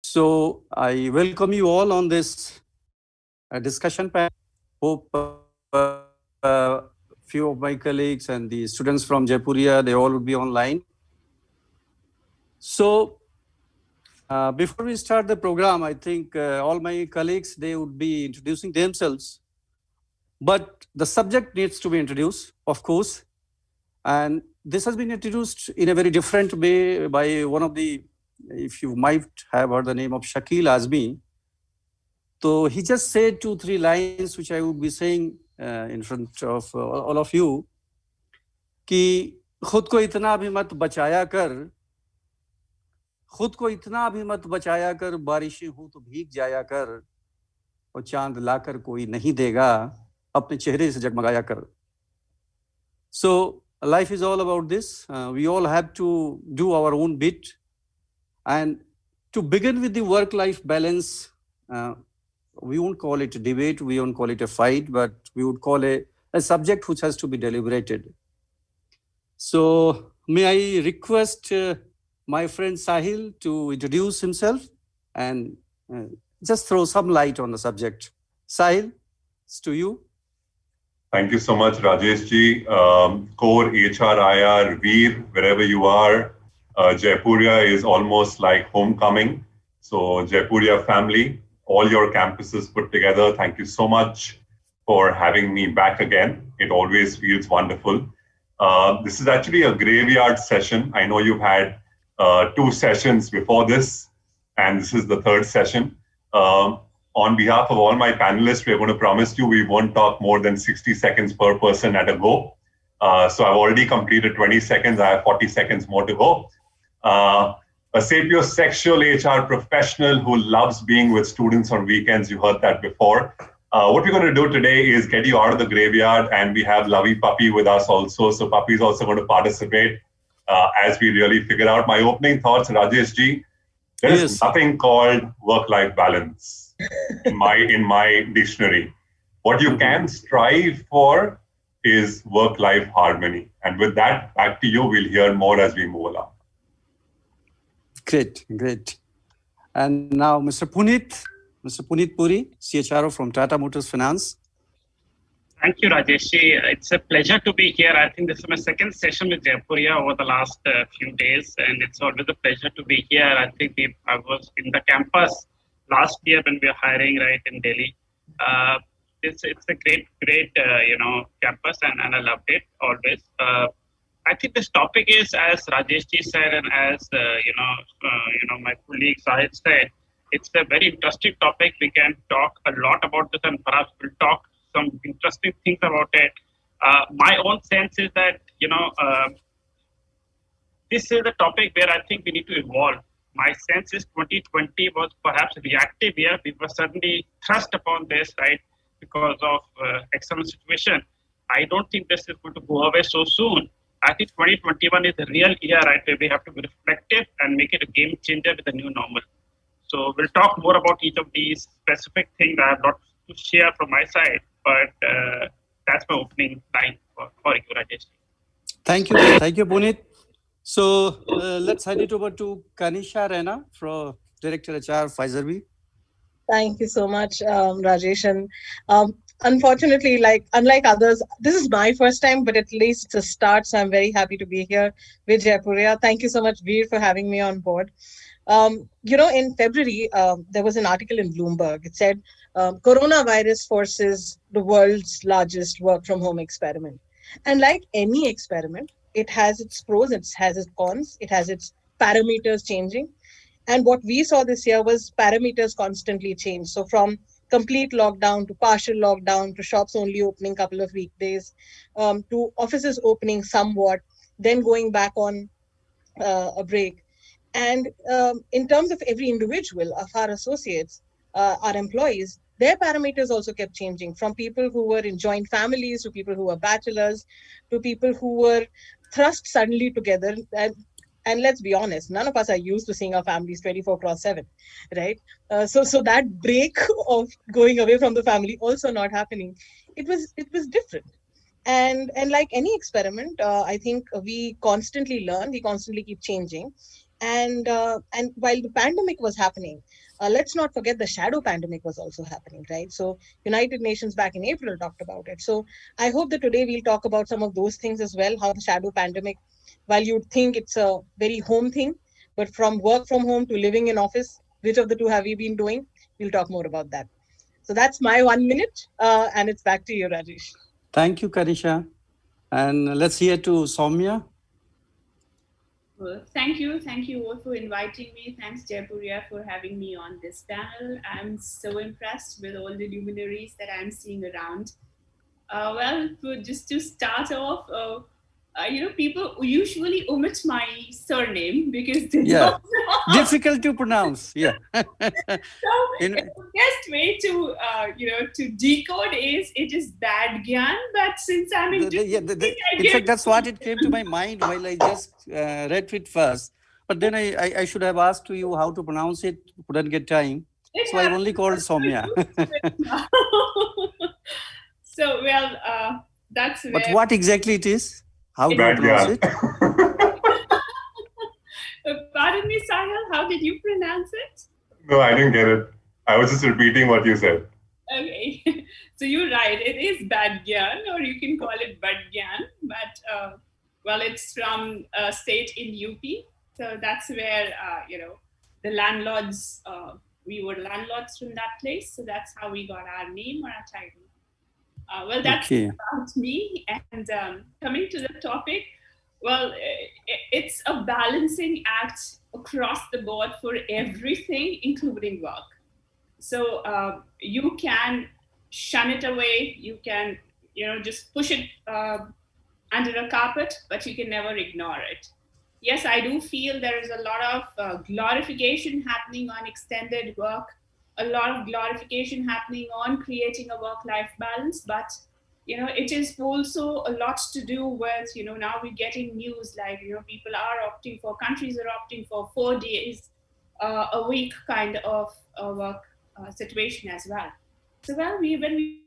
So I welcome you all on this discussion panel. Hope few of my colleagues and the students from Jaipuria, they all will be online. So before we start the program, I think all my colleagues, they would be introducing themselves. But the subject needs to be introduced, of course. And this has been introduced in a very different way by one of the, if you might have heard the name of Shakil Azmi. So he just said 2-3 lines, which I would be saying in front of all of you, कि खुद को इतना भी मत बचाया कर, खुद को इतना भी मत बचाया कर, बारिशें हो तो भीग जाया कर, और चांद लाकर कोई नहीं देगा, अपने चेहरे से जगमगाया कर. So life is all about this. We all have to do our own bit. And to begin with the work-life balance, we won't call it a debate, we won't call it a fight, but we would call a subject which has to be deliberated. So may I request my friend Sahil to introduce himself and just throw some light on the subject. Sahil, it's to you. Thank you so much, Rajesh ji. Core HRIR, Veer, wherever you are, Jaipuria is almost like homecoming. So Jaipuria family, all your campuses put together, thank you so much for having me back again. It always feels wonderful. This is actually a graveyard session. I know you've had 2 sessions before this, and this is the 3rd session. On behalf of all my panelists, we're going to promise you we won't talk more than 60 seconds per person at a go. So I've already completed 20 seconds. I have 40 seconds more to go. A sapiosexual HR professional who loves being with students on weekends. You heard that before. What we're going to do today is get you out of the graveyard, and we have Lovey Puppy with us also. So Puppy is also going to participate as we really figure out. My opening thoughts, Rajesh ji, there is nothing called work-life balance in my dictionary. What you can strive for is work-life harmony. And with that, back to you. We'll hear more as we move along. Great, great. And now Mr. Puneet Puri, CHRO from Tata Motors Finance. Thank you, Rajesh. It's a pleasure to be here. I think this is my 2nd session with Jaipuria over the last few days, and it's always a pleasure to be here. I think I was in the campus last year when we were hiring right in Delhi. It's a great campus, and I loved it always. I think this topic is, as Rajesh ji said, and as my colleague Sahid said, it's a very interesting topic. We can talk a lot about this, and perhaps we'll talk some interesting things about it. My own sense is that this is a topic where I think we need to evolve. My sense is 2020 was perhaps a reactive year. We were suddenly thrust upon this, right, because of external situation. I don't think this is going to go away so soon. I think 2021 is a real year, right, where we have to be reflective and make it a game changer with the new normal. So we'll talk more about each of these specific things. I have not to share from my side, but that's my opening line for you, Rajesh. Thank you, Puneet. So let's hand it over to Kanisha Rena, Director HR, Pfizer. Thank you so much, Rajesh. And unfortunately, unlike others, this is my first time, but at least it's a start. So I'm very happy to be here with Jaipuria. Thank you so much, Veer, for having me on board. In February, there was an article in Bloomberg. It said, coronavirus forces the world's largest work from home experiment. And like any experiment, it has its pros, it has its cons, it has its parameters changing. And what we saw this year was parameters constantly change. So from complete lockdown to partial lockdown to shops only opening a couple of weekdays to offices opening somewhat, then going back on a break. And in terms of every individual of our associates, our employees, their parameters also kept changing, from people who were in joint families to people who were bachelors to people who were thrust suddenly together. And let's be honest, none of us are used to seeing our families 24/7, right? So that break of going away from the family also not happening. It was different. And like any experiment, I think we constantly learn, we constantly keep changing. And while the pandemic was happening, let's not forget the shadow pandemic was also happening, right? So United Nations back in April talked about it. So I hope that today we'll talk about some of those things as well, how the shadow pandemic, while you'd think it's a very home thing, but from work from home to living in office, which of the two have you been doing? We'll talk more about that. So that's my 1 minute, and it's back to you, Rajesh. Thank you, Kanisha. And let's hear to Soumya. Well, thank you. Thank you all for inviting me. Thanks, Jaipuria, for having me on this panel. I'm so impressed with all the luminaries that I'm seeing around. Just to start off, people usually omit my surname because they Yeah, don't know. difficult to pronounce. Yeah. So the best way to to decode it is bad gyan. But since I'm in, in fact, that's what it came to my mind while I just read it first. But then I should have asked to you how to pronounce it. Couldn't get time, so I only called Soumya. So that's where. But what exactly it is? How do you pronounce it? Pardon me, Sahil. How did you pronounce it? No, I didn't get it. I was just repeating what you said. Okay, so you're right. It is Badgyan, or you can call it Badgyan. But it's from a state in UP. So that's where the landlords. We were landlords from that place, so that's how we got our name or our title. That's okay. About me. And coming to the topic, it's a balancing act across the board for everything, including work. So you can shun it away. You can, just push it under a carpet, but you can never ignore it. Yes, I do feel there is a lot of glorification happening on extended work, a lot of glorification happening on creating a work-life balance, but it is also a lot to do with, now we're getting news like, people are opting for, countries are opting for 4 days a week kind of work situation as well. So when we